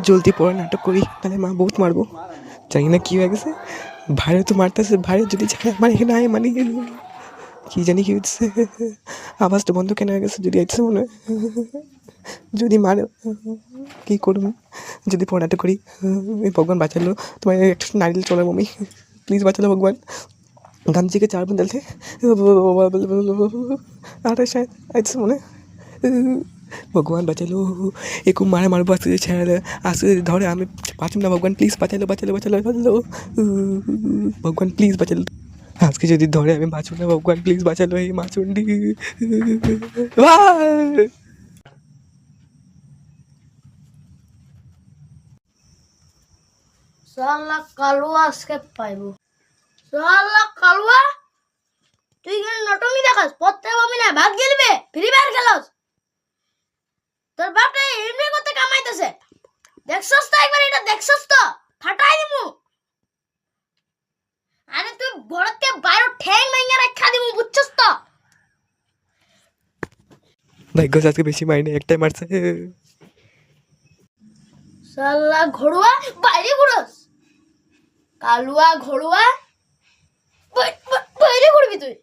জলদি পড়া নাটক করি, তাহলে মা বহুত মারবো। জানি না কী হয়ে গেছে, ভাইরে তো মারতেছে, ভাইরে যদি ছাড়ে আমার এখানে আয় মানে কি জানি কি হচ্ছে, আওয়াজটা বন্ধ কেন হয়ে গেছে, যদি আইছে মনে হয়, যদি মারে কী করবো, যদি পড়াটা করি। এই ভগবান বাঁচালো, তোমার একটা নারিয়েল চলে মম্মি, প্লিজ বাঁচালো ভগবান। গামছি के 4 बंडल थे, আর শায়দ আইছে মনে, ভগবান বাঁচালো। একটু মারে মারবো আজকে, ছেড়ে আজকে ধরে আমি বাঁচুম না, ভগবান প্লিজ বাঁচালো বাঁচালো বাঁচালো বাঁচালো, ভগবান প্লিজ বাঁচালো। আজকে যদি ধরে আমি বাঁচুম না, ভগবান প্লিজ বাঁচালো। এই মাচুন্ডি শালা কালুয়া আজকে পাইবো। শালা কালুয়া, তুই কেন নটমি দেখাস? পড়তে পাবি না, ভাগ গেলবে, ফ্রি ফায়ার খেলস। তোর বাপটা এমনি করতে কামাইতেছে, দেখছস তো একবার, এটা দেখছস তো, ফাটাই দিমু। আরে তুই ঘরতে বাইরে ঠ্যাং মাইঙ্গা রাখা দিমু, বুঝছস তো? ভাগ্য আজকে বেশি মাইনে, একটাই মারছে। শালা ঘড়ুয়া, বাইরে ঘুরস। কালুয়া ঘড়ুয়া, বাইরে ঘুরবি তুই।